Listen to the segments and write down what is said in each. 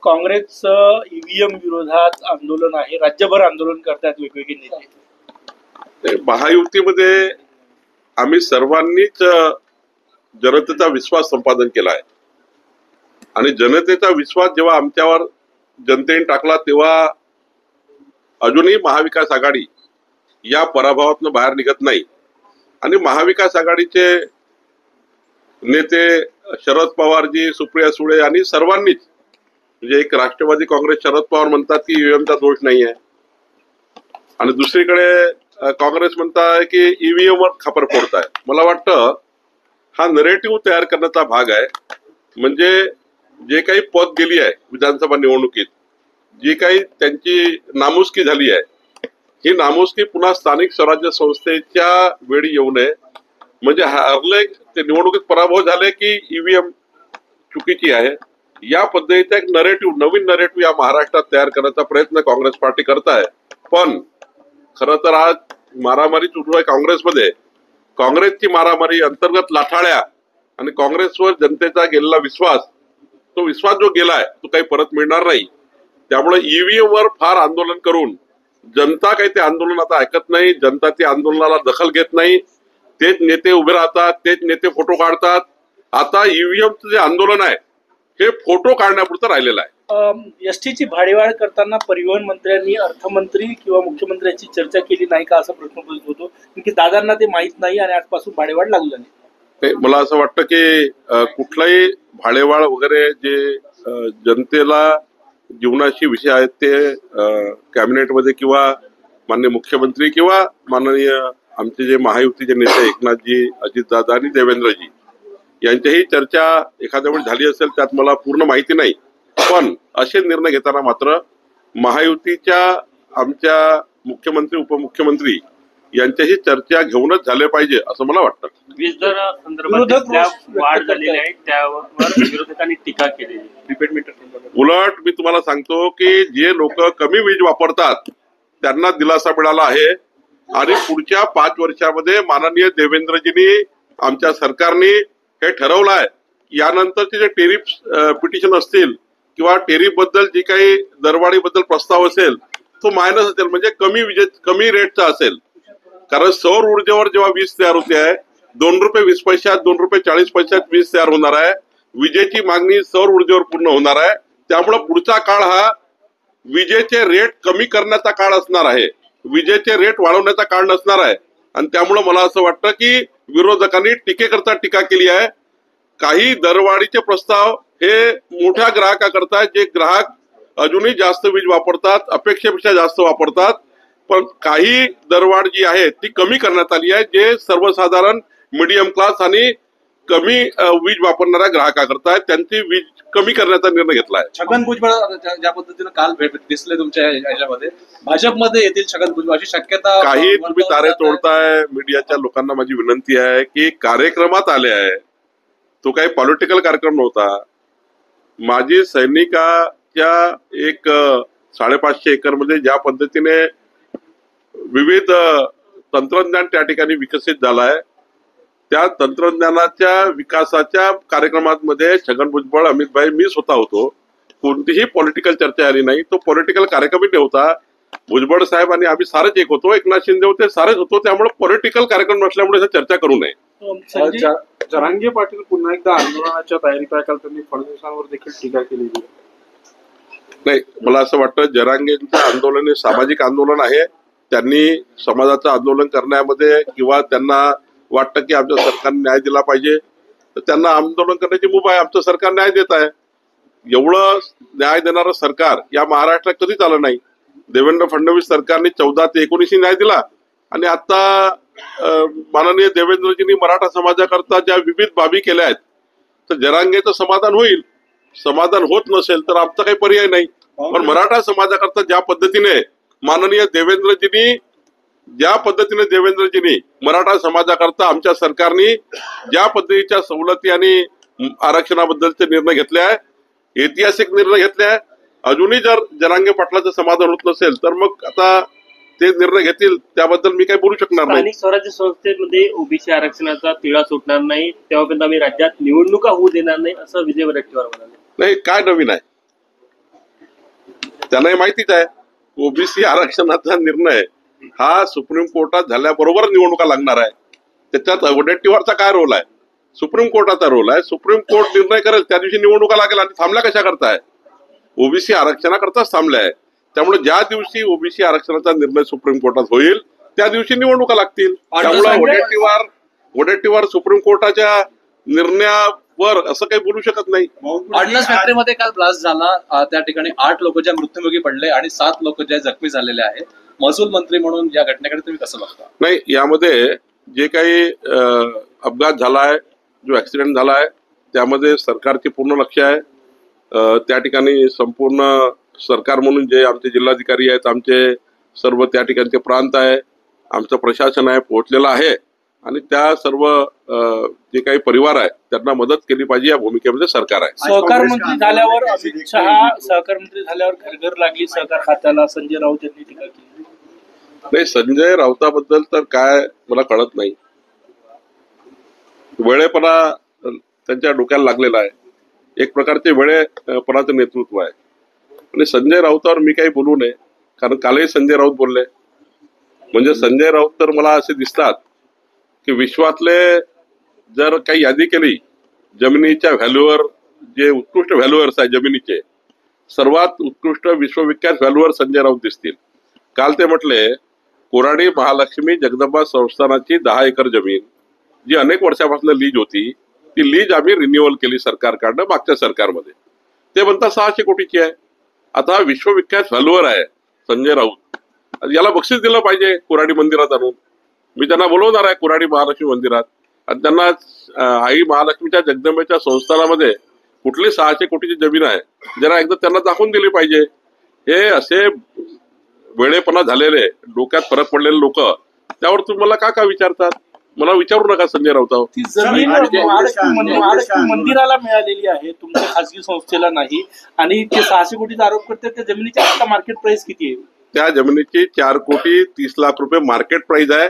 काँग्रेसचं ईव्हीएम विरोधात आंदोलन आहे, राज्यभर आंदोलन करतात वेगवेगळे नेते। महायुतीमध्ये आम्ही सर्वांनीच जनतेचा विश्वास संपादन केला आहे आणि जनतेचा विश्वास जेव्हा आमच्यावर जनतेने टाकला तेव्हा अजूनही महाविकास आघाडी या पराभवातून बाहेर निघत नाही आणि महाविकास आघाडीचे नेते शरद पवारजी, सुप्रिया सुळे आणि सर्वांनीच म्हणजे एक राष्ट्रवादी काँग्रेस शरद पवार म्हणतात की ईव्हीएमचा दोष नाही आहे आणि दुसरीकडे काँग्रेस म्हणताय की ईव्हीएम वर खापर फोडताय। मला वाटतं हा नरेटिव्ह तयार करण्याचा भाग आहे। म्हणजे जे काही पद गेली आहे विधानसभा निवडणुकीत, जी काही त्यांची नामुष्की झाली आहे, ही नामुष्की पुन्हा स्थानिक स्वराज्य संस्थेच्या वेळी येऊ नये। म्हणजे हरले ते निवडणुकीत पराभव झाले की ईव्हीएम चुकीची आहे, या पद्धतीचा एक नरेटिव्ह, नवीन नरेटिव्ह या महाराष्ट्रात तयार करण्याचा प्रयत्न काँग्रेस पार्टी करत आहे। पण खरं तर आज मारामारी सुरू आहे काँग्रेसमध्ये। काँग्रेसची मारामारी, अंतर्गत लाठाळ्या आणि काँग्रेसवर जनतेचा गेलेला विश्वास, तो विश्वास जो गेलाय तो काही परत मिळणार नाही। त्यामुळे ईव्हीएम वर फार आंदोलन करून जनता काही ते आंदोलन आता ऐकत नाही, जनता त्या आंदोलनाला दखल घेत नाही। तेच नेते उभे राहतात, तेच नेते फोटो काढतात। आता ईव्हीएमचं जे आंदोलन आहे हे फोटो काढण्यापुरतं राहिलेलं आहे। एसटीची भाडेवाढ करताना परिवहन मंत्र्यांनी अर्थमंत्री किंवा मुख्यमंत्र्यांची चर्चा केली नाही का असा प्रश्न उपस्थित होतो, की दादांना ते माहित नाही आणि आजपासून भाडेवाढ लागू झाली। मला असं वाटतं की कुठलाही भाडेवाढ वगैरे जे जनतेला जीवनाशी विषय आहेत ते कॅबिनेटमध्ये किंवा माननीय मुख्यमंत्री किंवा माननीय आमचे जे महायुतीचे नेते एकनाथजी, अजितदादा आणि देवेंद्रजी यांच्याही चर्चा एखाद्या वेळी झाली असेल, त्यात मला पूर्ण माहिती नाही। पण असे निर्णय घेताना मात्र महायुतीच्या आमच्या मुख्यमंत्री, उपमुख्यमंत्री यांच्याशी चर्चा घेऊनच झाले पाहिजे असं मला वाटतं। वीज दर संदर्भात वाढ झालेली आहे त्यावर विरोधकांनी टीका केली आहे, प्रीपेड मीटर। उलट मी तुम्हाला सांगतो की जे लोक कमी वीज वापरतात त्यांना दिलासा मिळाला आहे आणि पुढच्या 5 वर्षामध्ये माननीय देवेंद्रजींनी, आमच्या सरकारने हे ठरवलं आहे यानंतरचे जे टेरिफ पिटिशन असतील किंवा टेरिफ बद्दल जी काही दरवाढी बद्दल प्रस्ताव असेल तो मायनस असेल, म्हणजे कमी रेटचा असेल। कारण सौर ऊर्जेवर जेव्हा वीज तयार होते आहे 2 रुपये 20 पैशात, 2 रुपये 40 पैशात वीज तयार होणार आहे। विजेची मागणी सौर ऊर्जेवर पूर्ण होणार आहे। त्यामुळे पुढचा काळ हा विजेचे रेट कमी करण्याचा काळ असणार आहे, विजेचे रेट वाढवण्याचा काळ नसणार आहे। आणि त्यामुळे मला असं वाटतं की विरोधकांनी टीकेकरता टीका केली आहे। काही दरवाढीचे प्रस्ताव हे मोठ्या ग्राहकाकरता, जे ग्राहक अजूनही जास्त वीज वापरतात, अपेक्षेपेक्षा जास्त वापरतात, पण काही दरवाढ जी आहे ती कमी करण्यात आली आहे, जे सर्वसाधारण मिडियम क्लास आणि कमी वीज वापरणाऱ्या ग्राहकाकरता त्यांची वीज कमी करण्याचा निर्णय घेतला आहे। छगन भुजबळ ज्या पद्धतीने काल दिसले तुमच्या याच्यामध्ये, भाजपमध्ये येतील छगन भुजबळ अशी शक्यता काही तुम्ही तारे तोडताय। मीडियाच्या लोकांना माझी विनंती आहे की कार्यक्रमात आले आहे, तो काही पॉलिटिकल कार्यक्रम नव्हता। माजी सैनिकाच्या एक 550 एकर मध्ये ज्या पद्धतीने विविध तंत्रज्ञान त्या ठिकाणी विकसित झालं आहे, त्या तंत्रज्ञानाच्या विकासाच्या कार्यक्रमामध्ये छगन भुजबळ, अमित भाई, मी स्वतः होतो। कोणतीही पॉलिटिकल चर्चा आली नाही, तो पॉलिटिकल कार्यक्रमही नव्हता। भुजबळ साहेब आणि आम्ही सारेच एक होतो, एकनाथ शिंदे होते, सारेच होतो। त्यामुळे पॉलिटिकल कार्यक्रम नसल्यामुळे चर्चा करू नये। जरांगे पाटील पुन्हा एकदा आंदोलनाच्या तयारीत आहे, काल त्यांनी फडणवीसांवर देखील टीका केली। नाही, मला असं वाटतं जरांगेंचं आंदोलन हे सामाजिक आंदोलन आहे। त्यांनी समाजाचं आंदोलन करण्यामध्ये किंवा त्यांना वाटतं की आमच्या सरकारने न्याय दिला पाहिजे तर त्यांना आंदोलन करण्याची मुभा आहे। आमचं सरकार न्याय देत आहे। एवढं न्याय देणारं सरकार या महाराष्ट्रात कधीच आलं नाही। देवेंद्र फडणवीस सरकारने 14 ते 19 न्याय दिला आणि आता माननीय देवेंद्रजींनी मराठा समाजाकरता ज्या विविध बाबी केल्या आहेत, तर जरांगेचं समाधान होईल। समाधान होत नसेल तर आमचा काही पर्याय नाही। पण मराठा समाजाकरता ज्या पद्धतीने माननीय देवेंद्रजींनी मराठा समाजाकरता आमच्या सरकारने ज्या पद्धतीच्या सवलती आणि आरक्षणाबद्दलचे निर्णय घेतले आहे, ऐतिहासिक निर्णय घेतले आहे। अजूनही जर जरांगे पाटलाचं समाधान होत नसेल तर मग आता ते निर्णय घेतील, त्याबद्दल मी काही बोलू शकणार नाही। स्थानिक स्वराज्य संस्थेमध्ये ओबीसी आरक्षणाचा तिळा सुटणार नाही, तेव्हापर्यंत आम्ही राज्यात निवडणुका होऊ देणार नाही असं विजय वडेट्टीवार म्हणाले। नाही, काय नवीन आहे? त्यांनाही माहितीच आहे ओबीसी आरक्षणाचा निर्णय हा सुप्रीम कोर्टात झाल्याबरोबर निवडणुका लागणार आहे. त्याच्यात वडेट्टीवारचा काय रोल आहे? सुप्रीम कोर्टाचा रोल आहे. सुप्रीम कोर्ट निर्णय करेल त्या दिवशी निवडणुका लागेल. आणि थांबल्या कशा करताय? ओबीसी आरक्षणाकरताच थांबल्या आहे. त्यामुळे ज्या दिवशी ओबीसी आरक्षणाचा निर्णय सुप्रीम कोर्टात होईल त्या दिवशी निवडणुका लागतील. त्यामुळे वडेट्टीवार सुप्रीम कोर्टाच्या निर्णयावर असं काही बोलू शकत नाही. अडलस फॅक्टरीमध्ये काल ब्लास्ट झाला. त्या ठिकाणी 8 लोक ज्या मृत्युमुखी पडले आणि 7 लोक ज्या जखमी झालेले आहेत. महसूल मंत्री म्हणून या घटनेकडे तुम्ही कसं बघता? नाही, यामध्ये जे काही अपघात झालाय, जो ऍक्सिडेंट झालाय, त्यामध्ये सरकारचे पूर्ण लक्ष आहे. त्या ठिकाणी संपूर्ण सरकार म्हणून जे आमचे जिल्हाधिकारी आहेत, आमचे सर्व त्या ठिकाणचे प्रांत आहे, आमचं प्रशासन आहे, पोहोचलेलं आहे. आणि त्या सर्व जे काही परिवार आहे त्यांना मदत केली पाहिजे या भूमिकेमध्ये सरकार आहे. सहकार मंत्री झाल्यावर अमित शहा सहकार मंत्री झाल्यावर घरघर लागली सहकार खात्याला, संजय राऊत यांनी टीका केली. नाही, संजय राऊताबद्दल तर काय मला कळत नाही. वेळेपणा त्यांच्या डोक्याला लागलेला आहे. एक प्रकारचे वेळेपणाचं नेतृत्व आहे. आणि संजय राऊतावर मी काही बोलू नये, कारण कालही संजय राऊत बोलले. म्हणजे संजय राऊत तर मला असे दिसतात की विश्वातले जर काही यादी केली जमिनीच्या व्हॅल्यूवर, जे उत्कृष्ट व्हॅल्युअर्स आहे जमिनीचे, सर्वात उत्कृष्ट विश्वविख्यात व्हॅल्युअर संजय राऊत दिसतील. काल ते म्हटले कोराडी महालक्ष्मी जगदंबा संस्थानाची 10 एकर जमीन जी अनेक वर्षापासून लीज होती, ती लीज आम्ही रिन्युअल केली सरकारकडनं मागच्या सरकारमध्ये. ते म्हणतात 600 कोटीची आहे. आता हा विश्वविख्यात व्हॅल्युअर आहे संजय राऊत, याला बक्षीस दिलं पाहिजे कोराडी मंदिरात आणून. मी त्यांना बोलवणार आहे कोराडी महालक्ष्मी मंदिरात आणि त्यांना आई महालक्ष्मीच्या जगदंबेच्या संस्थानामध्ये कुठली 600 कोटीची जमीन आहे जरा एकदा त्यांना दाखवून दिली पाहिजे. हे असे वेळेपणा झालेले, डोक्यात फरक पडलेले लोक त्यावर तुम्ही मला का विचारतात? मला विचारू नका संजय राऊतावर. ती जमीन महालक्ष्मी मंदिराला मिळालेली आहे, तुमच्या खासगी संस्थेला नाही. आणि ते 600 कोटीचा आरोप करतात. त्या जमिनीची आता मार्केट प्राइस किती आहे? त्या जमिनीची 4,30,00,000 रुपये मार्केट प्राइस आहे.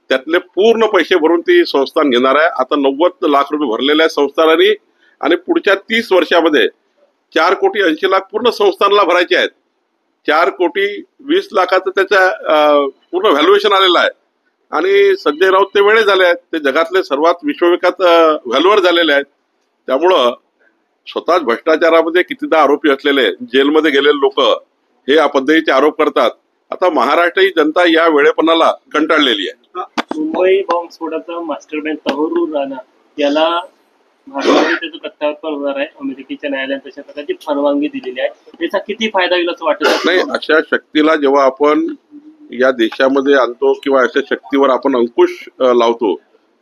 त्यातले पूर्ण पैसे भरून ती संस्थान घेणार आहे. आता 90 लाख रुपये भरलेले आहेत संस्थानाने आणि पुढच्या 30 वर्षामध्ये 4,80,00,000 पूर्ण संस्थानाला भरायचे आहेत. 4,20,00,000 त्याच्या पूर्ण व्हॅल्युएशन आलेलं आहे. आणि संजय राऊत ते वेळे झाले आहेत. ते जगातले सर्वात विश्वविख्यात व्हॅल्युअर झालेले आहेत. त्यामुळं स्वतःच भ्रष्टाचारामध्ये कितीदा आरोपी असलेले, जेलमध्ये गेलेले लोक हे या पद्धतीचे आरोप करतात. आता महाराष्ट्र ही जनता या वेळेपणाला कंटाळलेली आहे. मुंबई बॉम्बस्फोटाचा मास्टर माइंड तहरूर राणा याला भारतामध्ये त्याचं प्रत्यार्पण होणार आहे. अमेरिकेच्या न्यायालयाने तशा प्रकारची परवानगी दिलेली आहे. त्याचा किती फायदा होईल असं वाटत नाही? अशा शक्तीला जेव्हा आपण या देशामध्ये आणतो किंवा अशा शक्तीवर आपण अंकुश लावतो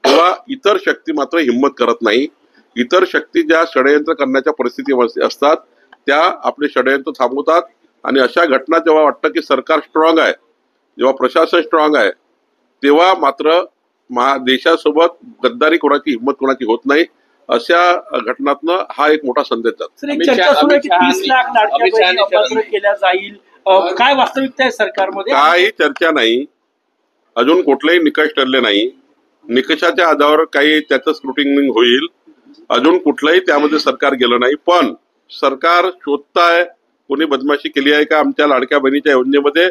तेव्हा इतर शक्ती मात्र हिंमत करत नाही. इतर शक्ती ज्या षडयंत्र करण्याच्या परिस्थितीमध्ये असतात त्या आपले षडयंत्र थांबवतात. आणि अशा घटना जेव्हा वाटतं की सरकार स्ट्रॉंग आहे, जेव्हा प्रशासन स्ट्रॉंग आहे, तेव्हा मात्र देशासोबत गद्दारी कोणाची, हिंमत कोणाची होत नाही. अशा घटनातनं हा एक मोठा संदेश जातो. चर्चा सुरू आहे की 30 लाख लाडक्या बहिणी अपात्र केल्या जाईल. काय वास्तविकता आहे सरकारमध्ये? काही चर्चा नाही. अजून कुठलेही निकष ठरले नाही. निकषाच्या आधारावर काही त्याचं स्क्रुटिनिंग होईल. अजून कुठलंही त्यामध्ये सरकार गेलं नाही. पण सरकार शोधताय कोणी बदमाशी केली आहे का आमच्या लाडक्या बहिणीच्या योजनेमध्ये,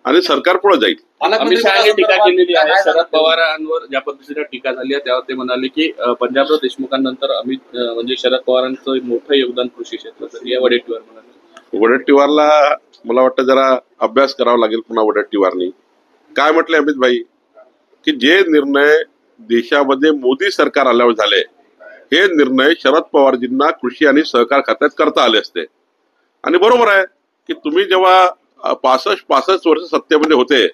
आणि सरकार पुढे जाईल. अमित शहाने टीका केलेली आहे. शरद पवारांवर ज्या पद्धतीने टीका झाली आहे त्यावर ते म्हणाले की पंजाबराव देशमुखांनंतर म्हणजे शरद पवारांचं मोठं योगदान कृषी क्षेत्राचं. या वडेट्टीवार म्हणाले. वडेट्टीवारला मला वाटतं जरा अभ्यास करावा लागेल पुन्हा. वडेट्टीवारनी काय म्हटले अमित भाई की जे निर्णय देशामध्ये मोदी सरकार आल्यावर झाले हे निर्णय शरद पवारजींना कृषी आणि सहकार खात्यात करता आले असते. आणि बरोबर आहे की तुम्ही जेव्हा 65 वर्ष सत्तेमध्ये होते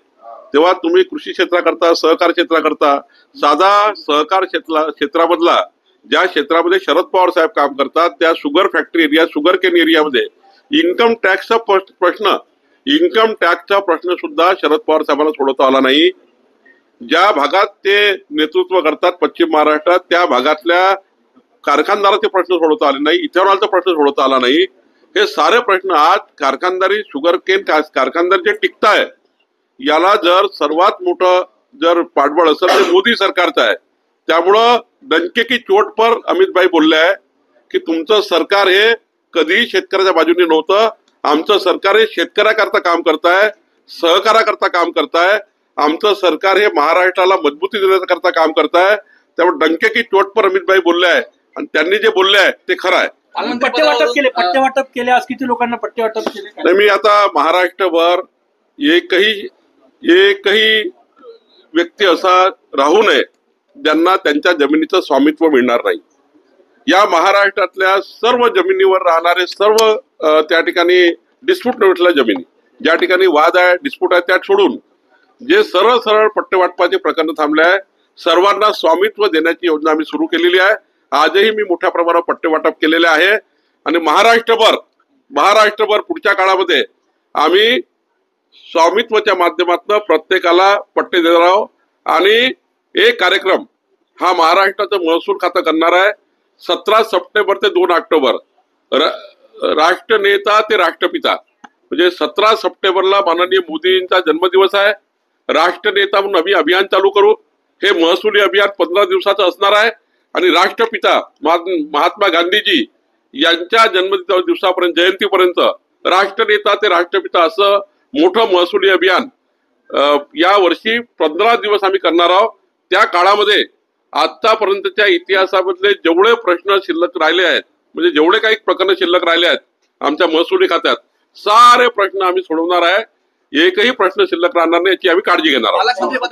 तेव्हा तुम्ही कृषी क्षेत्राकरता, सहकार क्षेत्राकरता, साधा सहकार क्षेत्रामधला ज्या क्षेत्रामध्ये शरद पवार साहेब काम करतात त्या sugar factory area, sugar cane एरियामध्ये इन्कम टॅक्सचा प्रश्न सुद्धा शरद पवार साहेबांना सोडवता आला नाही. ज्या भागात ते नेतृत्व करतात पश्चिम महाराष्ट्रात त्या भागातल्या कारखानदाराचे प्रश्न सोडवता आले नाही. इथेनॉलचा प्रश्न सोडवता आला नाही. हे सारे प्रश्न आज कारखानदारी, शुगर केन कारखानदार जे टिकताय याला जर सर्वात मोठं जर पाठबळ असेल ते मोदी सरकारचं आहे. त्यामुळं डंके की चोट पर अमित भाई बोलले आहे की तुमचं सरकार हे कधीही शेतकऱ्याच्या बाजूने नव्हतं आमचं सरकार हे शेतकऱ्याकरता काम करत आहे, सहकाराकरता काम करत आहे. आमचं सरकार हे महाराष्ट्राला मजबूती देण्याकरता काम करत आहे. त्यामुळे डंके की चोट पर अमित भाई बोलले आहे आणि त्यांनी जे बोलले आहे ते खरं आहे. पट्टे वाटप केले आज किती लोकांना पट्टे वाटप केले? नाही, मी आता महाराष्ट्रभर एकही व्यक्ती असा राहू नये ज्यांना त्यांच्या जमिनीचं स्वामित्व मिळणार नाही. या महाराष्ट्रातल्या सर्व जमिनीवर राहणारे सर्व त्या ठिकाणी डिस्प्यूट नसलेल्या जमिनी, ज्या ठिकाणी वाद आहे, डिस्प्यूट आहे, त्या सोडून जे सरळ सरळ पट्टे वाटपाचे प्रकरण थांबले आहे, सर्वांना स्वामित्व देण्याची योजना आम्ही सुरू केलेली आहे. आजही मी मोठ्या प्रमाणावर पट्टे वाटप केलेले आहे आणि महाराष्ट्रभर पुढच्या काळामध्ये आम्ही स्वामित्वाच्या माध्यमातून प्रत्येकाला पट्टे देणार आहोत. आणि एक कार्यक्रम हा महाराष्ट्राचं महसूल खातं करणार आहे. 17 सप्टेंबर ते 2 ऑक्टोबर राष्ट्रनेता ते राष्ट्रपिता, म्हणजे 17 सप्टेंबरला माननीय मोदींचा जन्मदिवस आहे. राष्ट्रनेता म्हणून आम्ही अभियान चालू करू. हे महसुली अभियान 15 दिवसाचं असणार आहे आणि राष्ट्रपिता महात्मा गांधीजी यांच्या जन्मदिवसापर्यंत, जयंतीपर्यंत राष्ट्रनेता ते राष्ट्रपिता असं मोठं महसुली अभियान या वर्षी 15 दिवस आम्ही करणार आहोत. त्या काळामध्ये आतापर्यंतच्या इतिहासामधले जेवढे प्रश्न शिल्लक राहिले आहेत, म्हणजे जेवढे काही प्रकरण शिल्लक राहिले आहेत आमच्या महसुली खात्यात, सारे प्रश्न आम्ही सोडवणार आहे. एकही प्रश्न शिल्लक राहणार नाही याची आम्ही काळजी घेणार आहोत.